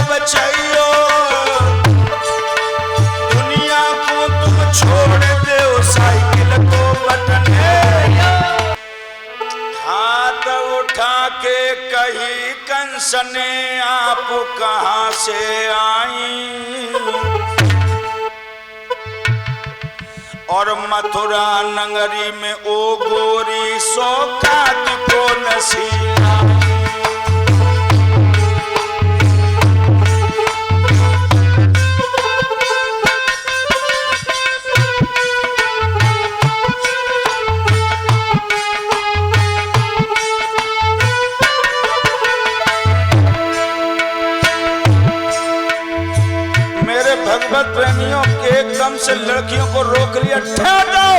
बचाइयो, दुनिया को तुम छोड़ दो, साइकिल को बटन है। हाथ उठा के कही कंस ने, आप कहां से आई? और मथुरा नगरी में ओ गोरी सौगात को नसीला। मेरे भगवत प्रेमियों के एकदम से लड़कियों को रोक लिया, ठहरो।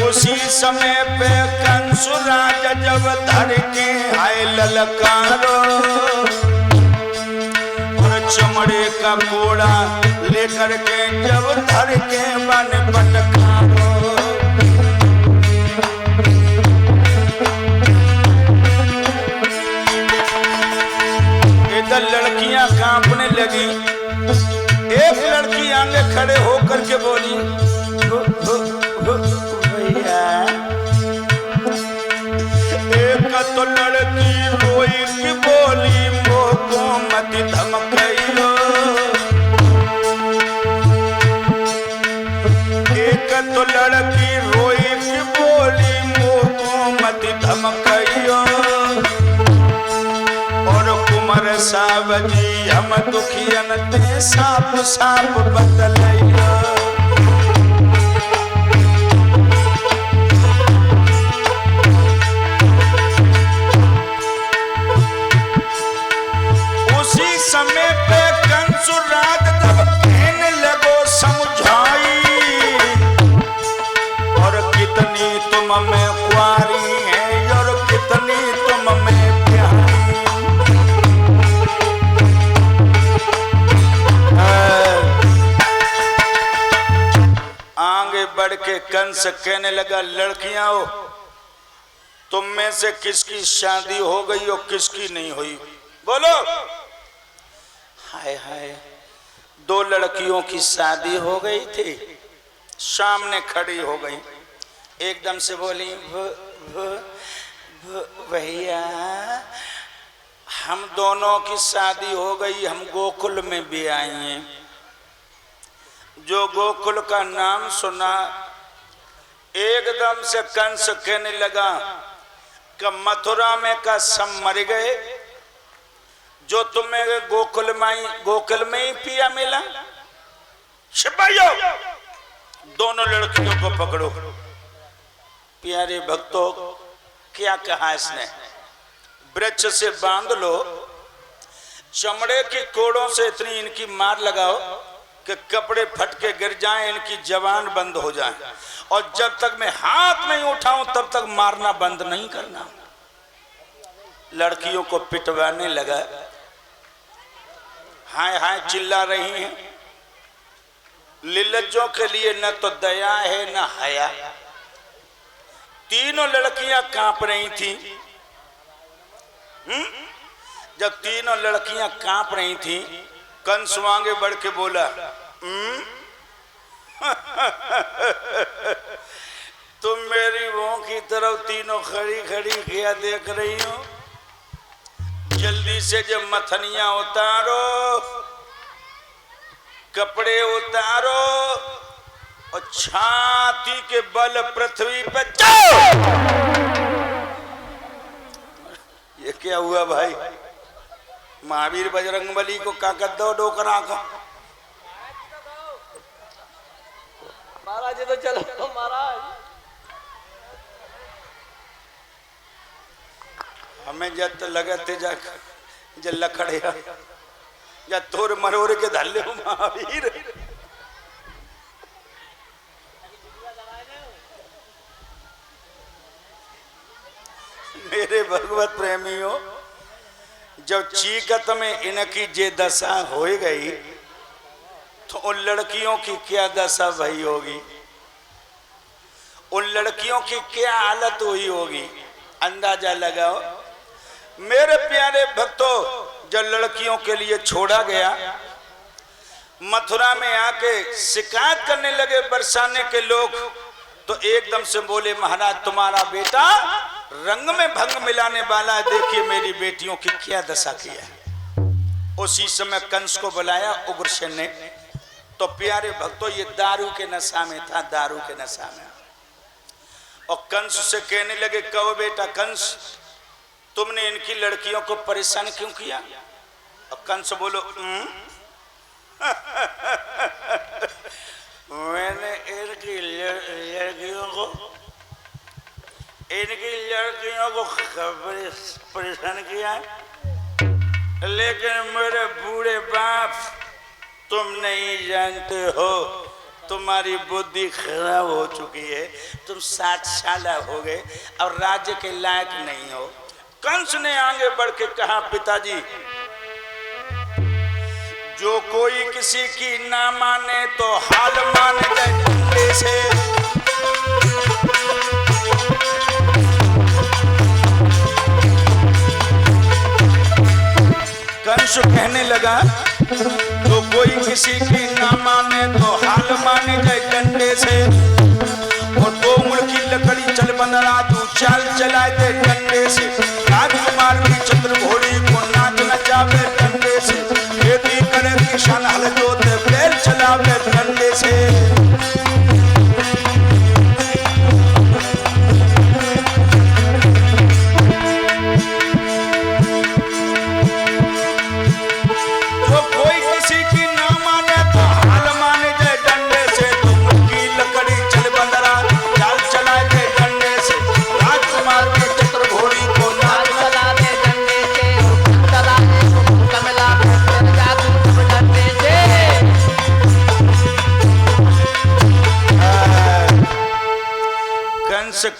उसी समय पे कंसुराज जब धर के आए ललकारो, और चमड़े का कोड़ा लेकर के जब धर के बन पटकारो। इधर लड़कियां कांपने लगी। एक लड़की आगे खड़े होकर के बोली, भैया। एक तो लड़की रोई की बोली, मोको मत धमकाइयो। एक तो लड़की रोई की बोली, मोको मत धमकाइयो। और कुमार साहब जी हम दुखियन ते साफ साफ बतलैया। उसी समय पे कंसुराज जब कहने लगो समझाई, और कितनी तुम में कुंवारी है, और कितनी तुम में प्यारी। आगे बढ़ के कंस कहने लगा, लड़कियां हो, तुम में से किसकी शादी हो गई और किसकी नहीं हुई? बोलो। हाय हाय, दो लड़कियों की शादी हो गई थी, सामने खड़ी हो गई। एकदम से बोली, भैया हम दोनों की शादी हो गई, हम गोकुल में भी आई हैं। जो गोकुल का नाम सुना, एकदम से कंस कहने लगा कि मथुरा में का सब मर गए, जो तुम्हें गोकुल में ही पिया मिला। सिपाहियों, दोनों लड़कियों को पकड़ो। प्यारे भक्तों, क्या कहा इसने? वृक्ष से बांध लो, चमड़े की कोड़ों से इतनी इनकी मार लगाओ कि कपड़े फट के गिर जाएं, इनकी जबान बंद हो जाए, और जब तक मैं हाथ नहीं उठाऊं तब तक मारना बंद नहीं करना। लड़कियों को पिटवाने लगा। हाय हाय चिल्ला रही हैं। लिल्लजों के लिए न तो दया है न हया। तीनों लड़कियां कांप रही थी। जब तीनों लड़कियां कांप रही थी, कंस आगे बढ़ के बोला, तुम मेरी मुंह की तरफ तीनों खड़ी खड़ी क्या देख रही हो? जल्दी से जब मथनियां उतारो, कपड़े उतारो, और छाती के बल पृथ्वी पे जाओ। ये क्या हुआ भाई? महावीर बजरंगबली को का कर दो डोकरा का। महाराज तो चलो महाराज। हमें जब लगे थे जब लखड़े या तोर मरोड़ के धल्ले महावीर। मेरे भगवत प्रेमियों, जब चीकत में इनकी जे दशा हो गई तो उन लड़कियों की क्या दशा भई होगी? उन लड़कियों की क्या हालत हुई होगी? अंदाजा लगाओ। मेरे प्यारे भक्तों, जब लड़कियों के लिए छोड़ा गया, मथुरा में आके शिकायत करने लगे बरसाने के लोग, तो एकदम से बोले महाराज तुम्हारा बेटा रंग में भंग मिलाने वाला है, देखिए मेरी बेटियों की क्या दशा किया है। उसी समय कंस को बुलाया उग्रसेन ने। तो प्यारे भक्तों, ये दारू के नशा में था, दारू के नशा में। और कंस से कहने लगे, कहो बेटा कंस, तुमने इनकी लड़कियों को परेशान क्यों किया? और कंस बोलो मैंने इनकी लड़कियों को परेशान किया, लेकिन मेरे बूढ़े बाप तुम नहीं जानते हो, तुम्हारी बुद्धि खराब हो चुकी है, तुम 60 साल हो गए और राज्य के लायक नहीं हो। कंस ने आगे बढ़ के कहा, पिताजी जो कोई किसी की ना माने तो हाल मान जाए डंडे से। कंस कहने लगा, तो कोई किसी की ना माने तो हाल माने जाए डंडे से, और 2 मुड़ की लकड़ी चल बंदरा तू चाल चलाए दे डंडे से। राजकुमार की चंद्र घोड़ी को नाच न जावे डंडे से, खेती करे किसान हल जोते बैल चलावे डंडे से।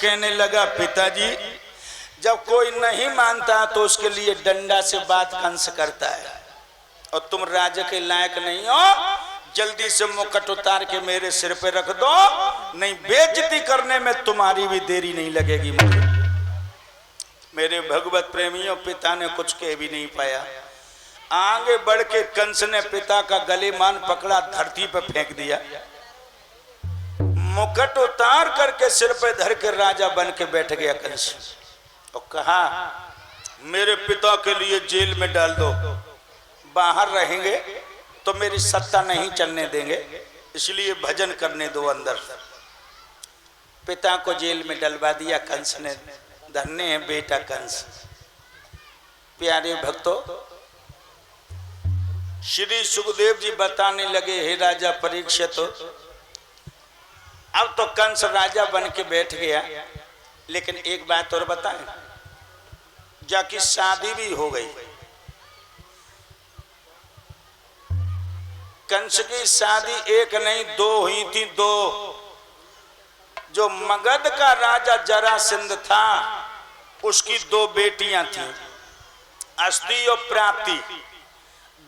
कहने लगा, पिताजी जब कोई नहीं मानता तो उसके लिए डंडा से बात कंस करता है, और तुम राजा के लायक नहीं हो, जल्दी से मुकुट उतार के मेरे सिर पे रख दो, नहीं बेइज्जती करने में तुम्हारी भी देरी नहीं लगेगी मुझे। मेरे भगवत प्रेमियों, पिता ने कुछ कह भी नहीं पाया। आगे बढ़ के कंस ने पिता का गलेमान पकड़ा, धरती पर फेंक दिया, मुकुट उतार करके सिर पे धर के राजा बन के बैठ गया कंस, और कहा मेरे पिता के लिए जेल में डाल दो, बाहर रहेंगे तो मेरी सत्ता नहीं चलने देंगे, इसलिए भजन करने दो अंदर। पिता को जेल में डलवा दिया कंस ने। धन्य है बेटा कंस। प्यारे भक्तों, श्री सुखदेव जी बताने लगे, हे राजा परीक्षित, अब तो कंस राजा बन के बैठ गया, लेकिन एक बात और बताएं, जाकि शादी भी हो गई। कंस की शादी एक नहीं 2 हुई थी, 2। जो मगध का राजा जरासंध था, उसकी 2 बेटियां थीं, अस्थि और प्राप्ति।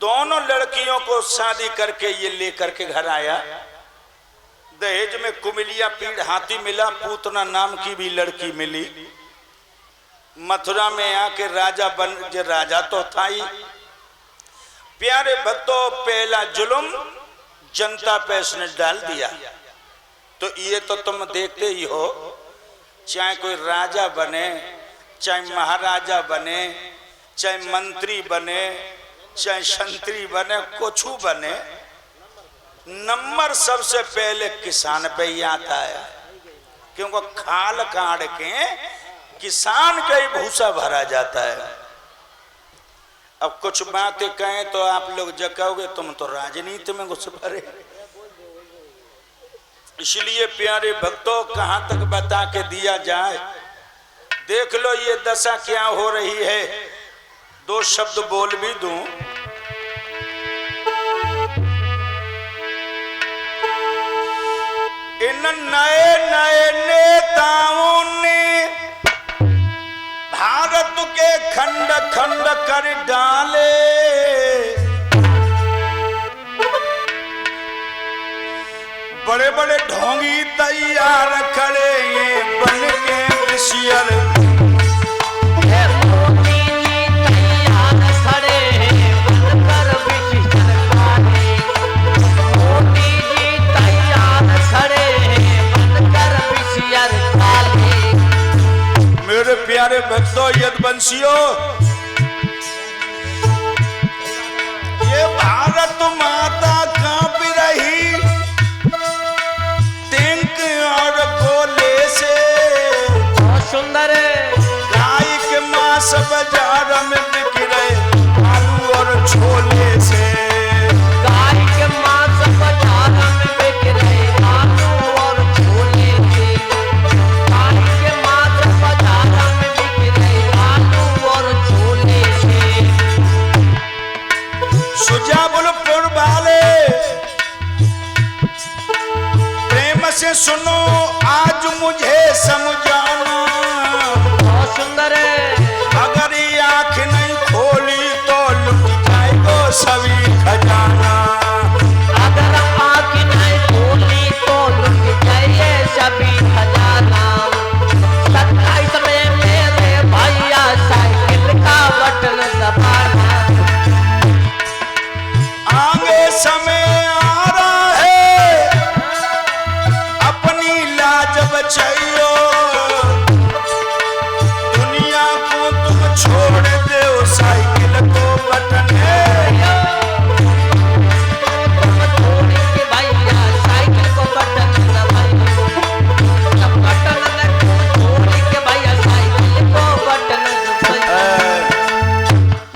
दोनों लड़कियों को शादी करके ये लेकर के घर आया। दहेज में कुमिलिया पीड़ हाथी मिला, पूतना नाम की भी लड़की मिली। मथुरा में आके राजा बन, जो राजा तो था ही। प्यारे भक्तों, पहला जुल्म जनता पे इसने डाल दिया। तो ये तो तुम देखते ही हो, चाहे कोई राजा बने, चाहे महाराजा बने, चाहे मंत्री बने, चाहे संतरी बने, कुछ बने, नंबर सबसे पहले किसान पे ही आता है, क्योंकि खाल काट के किसान का ही भूसा भरा जाता है। अब कुछ बातें कहें तो आप लोग जकाओगे, तुम तो राजनीति में घुस पड़े। इसलिए प्यारे भक्तों, कहां तक बता के दिया जाए। देख लो ये दशा क्या हो रही है। 2 शब्द बोल भी दूं, इन नए नए नेताओं ने भारत के खंड खंड कर डाले, बड़े बड़े ढोंगी तैयार खड़े ये बन के ऋषियर। मोदी जी भक्तों यदुवंशियों, ये भारत माता कांप रही टिंक और गोले से। बहुत सुंदर है। गाय के मांस बाजार में बिक रहे आलू और छोले से। गाय के मांस बाजार में बिक रहे आलू और छोले से। गाय के मांस बाजार में बिक रहे आलू और छोले से। सुजावलपुर वाले प्रेम से सुनो आज मुझे समझाना। बहुत सुंदर है। अगर ये आंख नहीं खोली तो लुट जाएगा सभी खजाना। अगर आँख नहीं खोली तो लुट जाइए सभी खजाना। 27 में मेरे भैया साइकिल का बटन दबाना। आगे समय आ रहा है अपनी लाज बचाइयो। दुनिया को तुम छोड़ दो साइकिल को बटन है। तुम छोड़ के भैया साइकिल को बटन दबाइए। जब बटन छोड़ के भैया साइकिल को बटन दबाइए।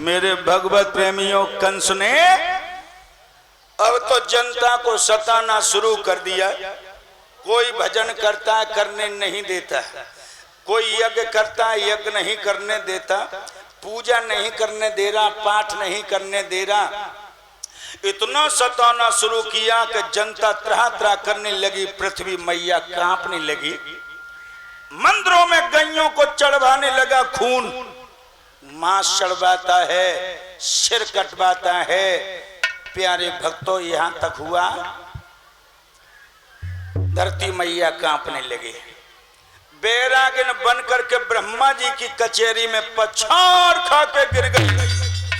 मेरे भगवत प्रेमियों, कंस ने अब तो जनता को सताना शुरू कर दिया। कोई भजन करता है करने नहीं देता, कोई यज्ञ करता है यज्ञ नहीं करने देता, पूजा नहीं करने दे रहा, पाठ नहीं करने दे रहा। इतना सताना शुरू किया कि जनता त्राह त्राह करने लगी, पृथ्वी मैया कांपने लगी। मंदिरों में गायों को चढ़वाने लगा खून। मांस चढ़वाता है, सिर कटवाता है। प्यारे भक्तों, यहां तक हुआ धरती मैया कांपने लगी। बैरागिन बन करके ब्रह्मा जी की कचहरी में पछाड़ खा के गिर गई।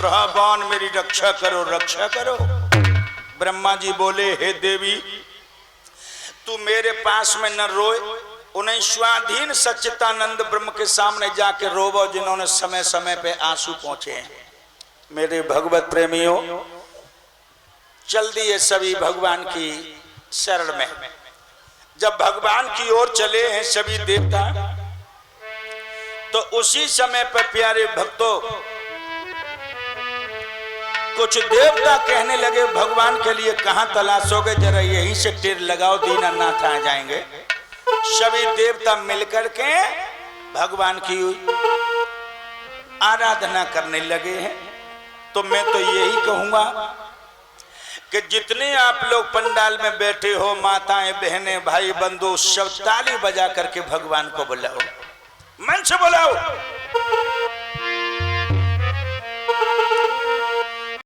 भगवान मेरी रक्षा करो, रक्षा करो। ब्रह्मा जी बोले, हे देवी तू मेरे पास में न रोए। उन्हें स्वाधीन सच्चिदानंद ब्रह्म के सामने जाके रोवो जिन्होंने समय समय पे आंसू पहुंचे हैं। मेरे भगवत प्रेमियों, चल दिए सभी भगवान की शरण में। जब भगवान की ओर चले हैं सभी देवता, तो उसी समय पर प्यारे भक्तों कुछ देवता कहने लगे, भगवान के लिए कहां तलाशोगे, जरा यहीं से टेर लगाओ, दीनानाथ आ जाएंगे। सभी देवता मिलकर के भगवान की आराधना करने लगे हैं। तो मैं तो यही कहूंगा कि जितने आप लोग पंडाल में बैठे हो, माताएं बहनें भाई बंधु, सब ताली बजा करके भगवान को बुलाओ, मन से बुलाओ।